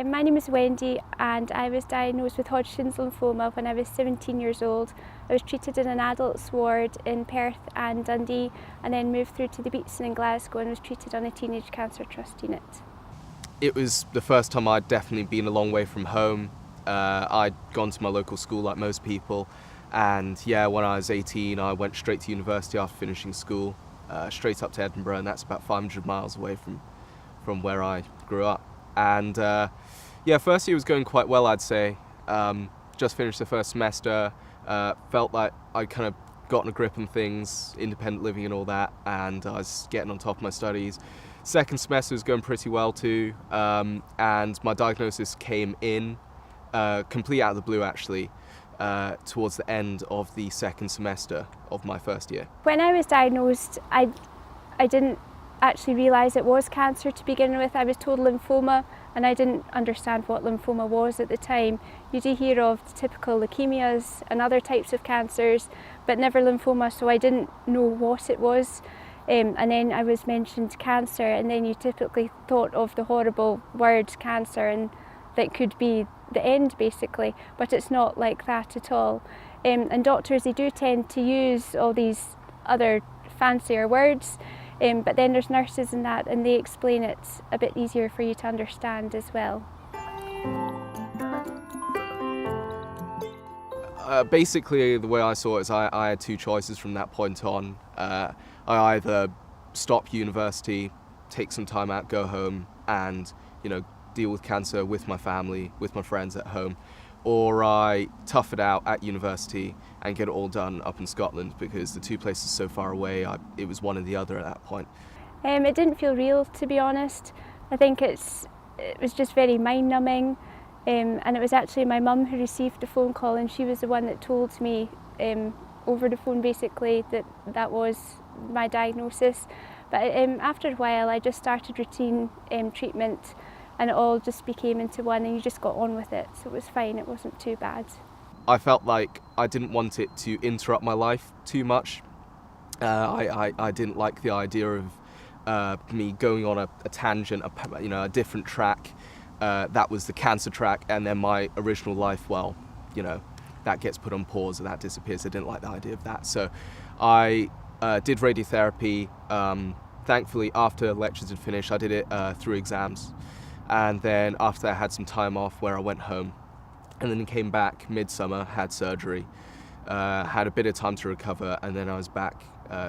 My name is Wendy and I was diagnosed with Hodgkin's lymphoma when I was 17 years old. I was treated in an adults ward in Perth and Dundee and then moved through to the Beatson in Glasgow and was treated on a teenage cancer trust unit. It was the first time I'd definitely been a long way from home. I'd gone to my local school like most people, and yeah, when I was 18 I went straight to university after finishing school, straight up to Edinburgh, and that's about 500 miles away from where I grew up. And yeah, first year was going quite well, I'd say. Just finished the first semester, felt like I'd kind of gotten a grip on things, independent living and all that, and I was getting on top of my studies. Second semester was going pretty well too, and my diagnosis came in completely out of the blue actually, towards the end of the second semester of my first year. When I was diagnosed, I didn't actually realise it was cancer to begin with. I was told lymphoma and I didn't understand what lymphoma was at the time. You do hear of typical leukemias and other types of cancers, but never lymphoma, so I didn't know what it was. And then I was mentioned cancer, and then you typically thought of the horrible word cancer and that could be the end basically, but it's not like that at all. And doctors, they do tend to use all these other fancier words, but then there's nurses and that, and they explain it a bit easier for you to understand as well. Basically, the way I saw it is I had two choices from that point on. I either stop university, take some time out, go home, and deal with cancer with my family, with my friends at home, or I tough it out at university and get it all done up in Scotland, because the two places so far away, it was one or the other at that point. It didn't feel real, to be honest. I think it was just very mind-numbing, and it was actually my mum who received the phone call, and she was the one that told me over the phone basically that was my diagnosis. But after a while I just started routine treatment, and it all just became into one, and you just got on with it, so it was fine, it wasn't too bad. I felt like I didn't want it to interrupt my life too much. I didn't like the idea of me going on a tangent, a different track. That was the cancer track, and then my original life, well, that gets put on pause and that disappears. I didn't like the idea of that. So I did radiotherapy. Thankfully, after lectures had finished, I did it through exams. And then after that, I had some time off where I went home, and then came back midsummer, had surgery, had a bit of time to recover, and then I was back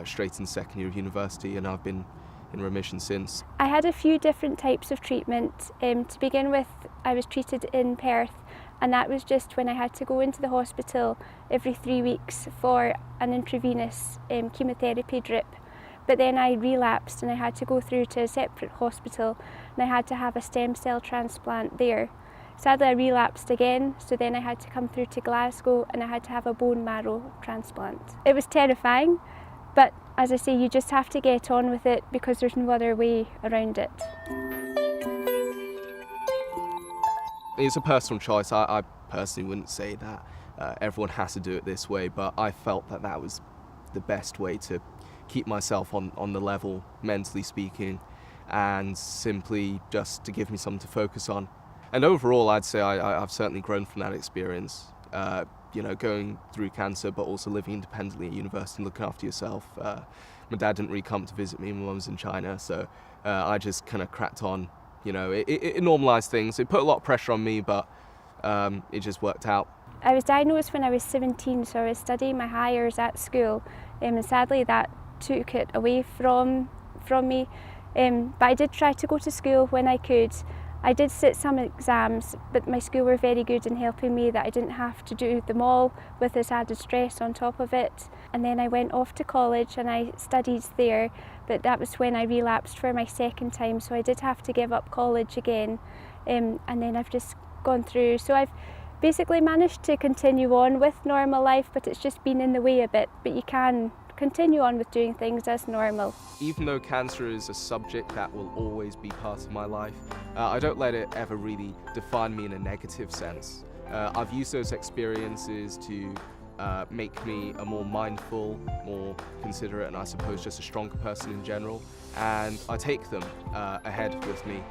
straight in second year of university, and I've been in remission since. I had a few different types of treatment. To begin with, I was treated in Perth, and that was just when I had to go into the hospital every 3 weeks for an intravenous chemotherapy drip. But then I relapsed and I had to go through to a separate hospital, and I had to have a stem cell transplant there. Sadly, I relapsed again, so then I had to come through to Glasgow and I had to have a bone marrow transplant. It was terrifying, but as I say, you just have to get on with it because there's no other way around it. It's a personal choice. I personally wouldn't say that everyone has to do it this way, but I felt that was the best way to keep myself on the level, mentally speaking, and simply just to give me something to focus on. And overall, I'd say I've certainly grown from that experience, going through cancer, but also living independently at university and looking after yourself. My dad didn't really come to visit me. My mum was in China, so I just kind of cracked on. It normalised things. It put a lot of pressure on me, but it just worked out. I was diagnosed when I was 17, so I was studying my higher at school, and sadly that took it away from me. But I did try to go to school when I could. I did sit some exams, but my school were very good in helping me that I didn't have to do them all with this added stress on top of it. And then I went off to college and I studied there, but that was when I relapsed for my second time, so I did have to give up college again. And then I've just gone through. So I've basically managed to continue on with normal life, but it's just been in the way a bit, but you can continue on with doing things as normal. Even though cancer is a subject that will always be part of my life, I don't let it ever really define me in a negative sense. I've used those experiences to make me a more mindful, more considerate, and I suppose just a stronger person in general. And I take them ahead with me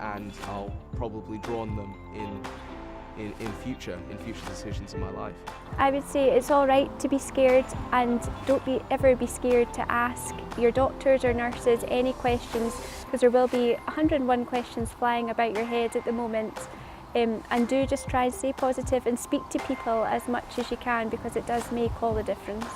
and I'll probably draw on them in future decisions in my life. I would say it's all right to be scared, and don't ever be scared to ask your doctors or nurses any questions, because there will be 101 questions flying about your head at the moment. And do just try and stay positive and speak to people as much as you can, because it does make all the difference.